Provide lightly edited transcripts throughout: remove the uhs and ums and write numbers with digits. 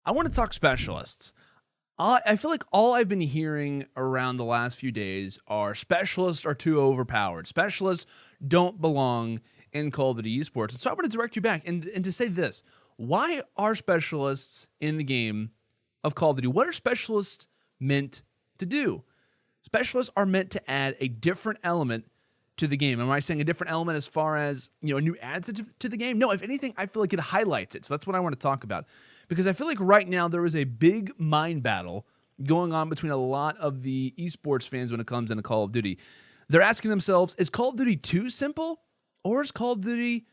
I want to talk specialists. I feel like all I've been hearing around the last few days are specialists are too overpowered. Specialists don't belong in Call of Duty Esports. And so I want to direct you back and to say this. Why are specialists in the game of Call of Duty? What are specialists meant to do? Specialists are meant to add a different element to the game. Am I saying a different element as far as, a new adds to the game? No, if anything, I feel like it highlights it. So that's what I want to talk about. Because I feel like right now there is a big mind battle going on between a lot of the esports fans when it comes into Call of Duty. They're asking themselves, is Call of Duty too simple? Or is Call of Duty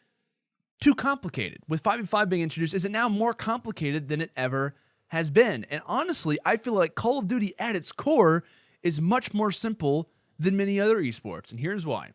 too complicated? With 5v5 being introduced, is it now more complicated than it ever has been? And honestly, I feel like Call of Duty at its core is much more simple than many other esports. And here's why.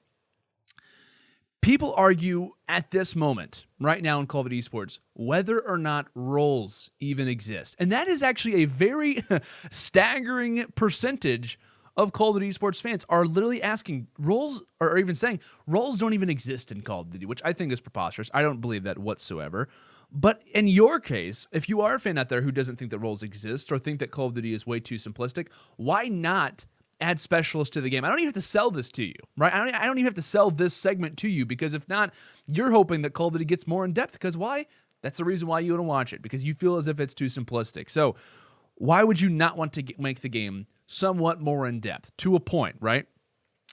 People argue at this moment, right now in Call of Duty Esports, whether or not roles even exist. And that is actually a very staggering percentage of Call of Duty Esports fans are literally asking roles, or even saying roles don't even exist in Call of Duty, which I think is preposterous. I don't believe that whatsoever. But in your case, if you are a fan out there who doesn't think that roles exist or think that Call of Duty is way too simplistic, why not add specialists to the game? I don't even have to sell this to you, right? I don't even have to sell this segment to you, because if not, you're hoping that Call of Duty gets more in depth, because why? That's the reason why you want to watch it, because you feel as if it's too simplistic. So why would you not want to make the game somewhat more in depth to a point, right?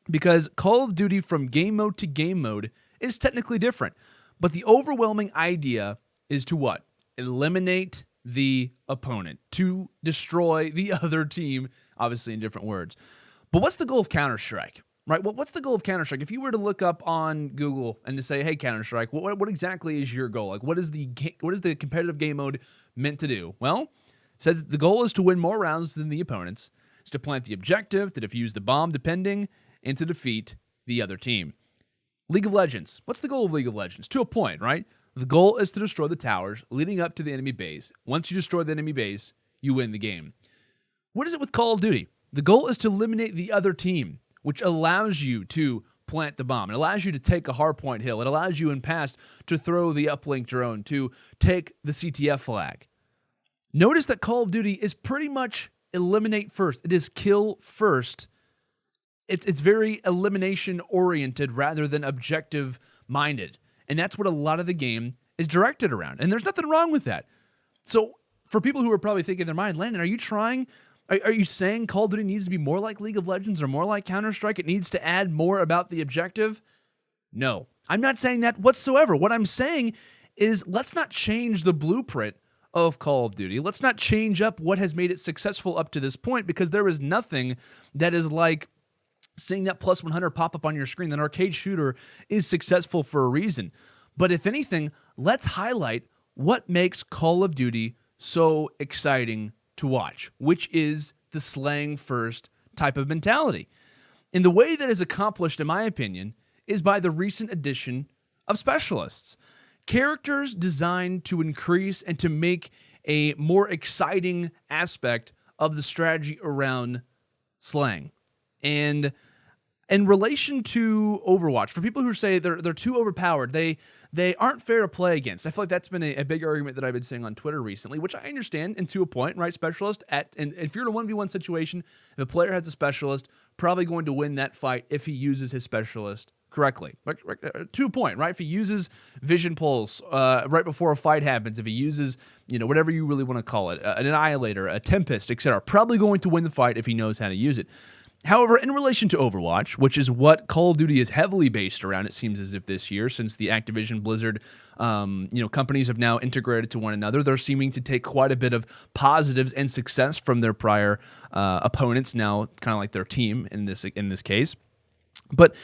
Because Call of Duty from game mode to game mode is technically different, but the overwhelming idea is to what? Eliminate the opponent, to destroy the other team, obviously in different words. But what's the goal of Counter-Strike, right? What's the goal of Counter-Strike? If you were to look up on Google and to say, hey, Counter-Strike, what exactly is your goal? Like, what is the competitive game mode meant to do? Well, it says the goal is to win more rounds than the opponents. It's to plant the objective, to defuse the bomb, depending, and to defeat the other team. League of Legends. What's the goal of League of Legends? To a point, right? The goal is to destroy the towers leading up to the enemy base. Once you destroy the enemy base, you win the game. What is it with Call of Duty? The goal is to eliminate the other team, which allows you to plant the bomb. It allows you to take a hardpoint hill. It allows you in past to throw the uplink drone, to take the CTF flag. Notice that Call of Duty is pretty much eliminate first. It is kill first. It's very elimination-oriented rather than objective-minded. And that's what a lot of the game is directed around. And there's nothing wrong with that. So for people who are probably thinking in their mind, Landon, are you saying Call of Duty needs to be more like League of Legends or more like Counter-Strike? It needs to add more about the objective? No, I'm not saying that whatsoever. What I'm saying is let's not change the blueprint of Call of Duty. Let's not change up what has made it successful up to this point, because there is nothing that is like seeing that plus 100 pop up on your screen. That arcade shooter is successful for a reason. But if anything, let's highlight what makes Call of Duty so exciting to watch, which is the slaying first type of mentality. And the way that is accomplished, in my opinion, is by the recent addition of specialists. Characters designed to increase and to make a more exciting aspect of the strategy around slaying. And in relation to Overwatch, for people who say they're too overpowered, they aren't fair to play against. I feel like that's been a big argument that I've been seeing on Twitter recently, which I understand, and to a point, right? Specialist, and if you're in a 1v1 situation, if a player has a specialist, probably going to win that fight if he uses his specialist correctly. To a point, right? If he uses Vision Pulse right before a fight happens, if he uses, whatever you really want to call it, an Annihilator, a Tempest, etc., probably going to win the fight if he knows how to use it. However, in relation to Overwatch, which is what Call of Duty is heavily based around, it seems as if this year, since the Activision Blizzard, companies have now integrated to one another, they're seeming to take quite a bit of positives and success from their prior opponents, now kind of like their team in this case. But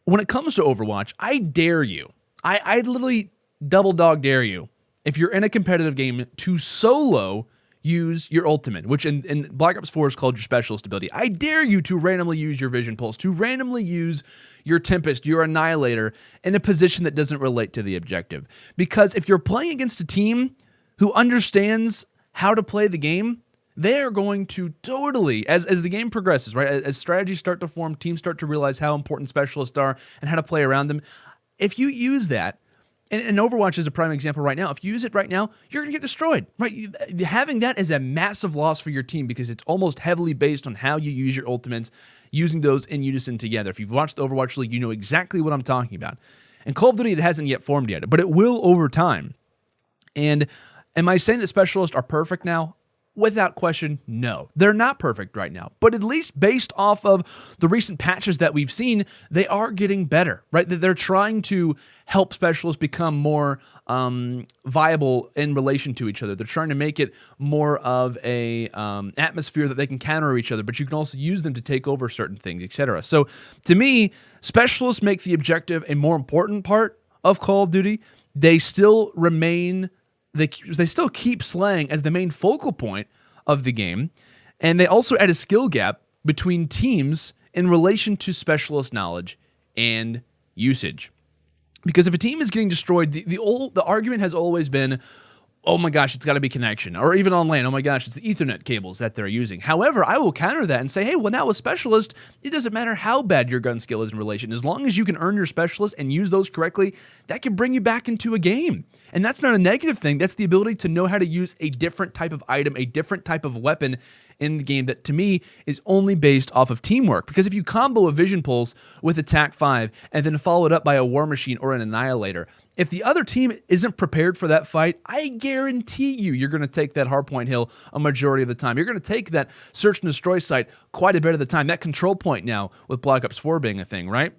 when it comes to Overwatch, I dare you, I literally double dog dare you, if you're in a competitive game, to solo use your ultimate, which in Black Ops 4 is called your specialist ability. I dare you to randomly use your Vision Pulse, to randomly use your Tempest, your Annihilator, in a position that doesn't relate to the objective. Because if you're playing against a team who understands how to play the game, they are going to totally, as the game progresses, right, as strategies start to form, teams start to realize how important specialists are and how to play around them, if you use that, And Overwatch is a prime example right now. If you use it right now, you're going to get destroyed. Right? Having that is a massive loss for your team because it's almost heavily based on how you use your ultimates, using those in unison together. If you've watched the Overwatch League, you know exactly what I'm talking about. And Call of Duty, it hasn't yet formed yet, but it will over time. And am I saying that specialists are perfect now? Without question, no. They're not perfect right now. But at least based off of the recent patches that we've seen, they are getting better, right? They're trying to help specialists become more viable in relation to each other. They're trying to make it more of a atmosphere that they can counter each other, but you can also use them to take over certain things, etc. So to me, specialists make the objective a more important part of Call of Duty. They still remain... They still keep slaying as the main focal point of the game, and they also add a skill gap between teams in relation to specialist knowledge and usage. Because if a team is getting destroyed, the argument has always been, oh my gosh, it's got to be connection. Or even on LAN, oh my gosh, it's the Ethernet cables that they're using. However, I will counter that and say, hey, well, now with specialist, it doesn't matter how bad your gun skill is in relation. As long as you can earn your specialist and use those correctly, that can bring you back into a game. And that's not a negative thing. That's the ability to know how to use a different type of item, a different type of weapon in the game that, to me, is only based off of teamwork. Because if you combo a Vision Pulse with a TAC-5 and then follow it up by a War Machine or an Annihilator, if the other team isn't prepared for that fight, I guarantee you're going to take that Hardpoint Hill a majority of the time. You're going to take that Search and Destroy site quite a bit of the time. That control point now with Black Ops 4 being a thing, right?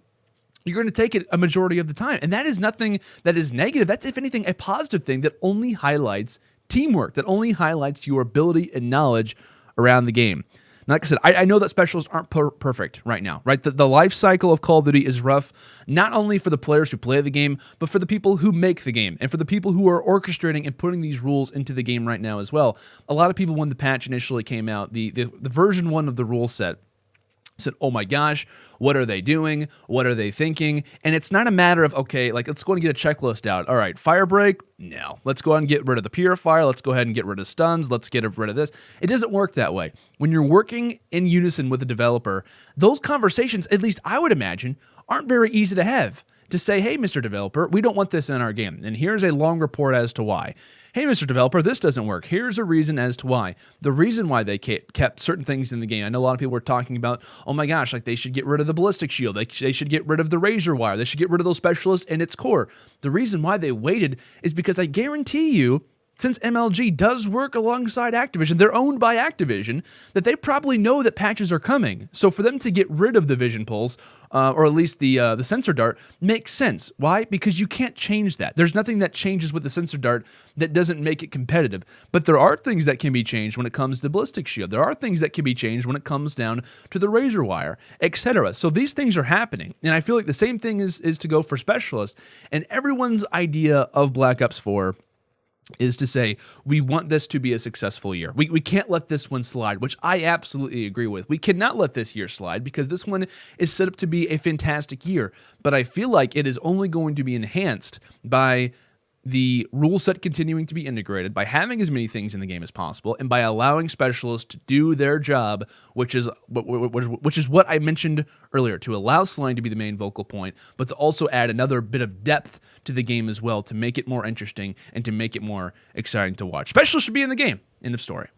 You're going to take it a majority of the time. And that is nothing that is negative. That's, if anything, a positive thing that only highlights teamwork, that only highlights your ability and knowledge around the game. And like I said, I know that specialists aren't perfect right now, right? The life cycle of Call of Duty is rough, not only for the players who play the game, but for the people who make the game, and for the people who are orchestrating and putting these rules into the game right now as well. A lot of people, when the patch initially came out, the version 1 of the rule set, said, oh my gosh, what are they doing? What are they thinking? And it's not a matter of, okay, like, let's go and get a checklist out. All right, fire break? No. Let's go ahead and get rid of the purifier. Let's go ahead and get rid of stuns. Let's get rid of this. It doesn't work that way. When you're working in unison with a developer, those conversations, at least I would imagine, aren't very easy to have. To say, hey, Mr. Developer, we don't want this in our game. And here's a long report as to why. Hey, Mr. Developer, this doesn't work. Here's a reason as to why. The reason why they kept certain things in the game. I know a lot of people were talking about, oh my gosh, like they should get rid of the ballistic shield. They should get rid of the razor wire. They should get rid of those specialists and its core. The reason why they waited is because I guarantee you, since MLG does work alongside Activision, they're owned by Activision, that they probably know that patches are coming. So for them to get rid of the Vision Pulse, or at least the Sensor Dart, makes sense. Why? Because you can't change that. There's nothing that changes with the Sensor Dart that doesn't make it competitive. But there are things that can be changed when it comes to the Ballistic Shield. There are things that can be changed when it comes down to the Razor Wire, etc. So these things are happening. And I feel like the same thing is to go for Specialists. And everyone's idea of Black Ops 4 is to say, we want this to be a successful year. We can't let this one slide, which I absolutely agree with. We cannot let this year slide because this one is set up to be a fantastic year. But I feel like it is only going to be enhanced by the rule set continuing to be integrated, by having as many things in the game as possible, and by allowing specialists to do their job, which is what I mentioned earlier, to allow slaying to be the main vocal point, but to also add another bit of depth to the game as well, to make it more interesting and to make it more exciting to watch. Specialists should be in the game. End of story.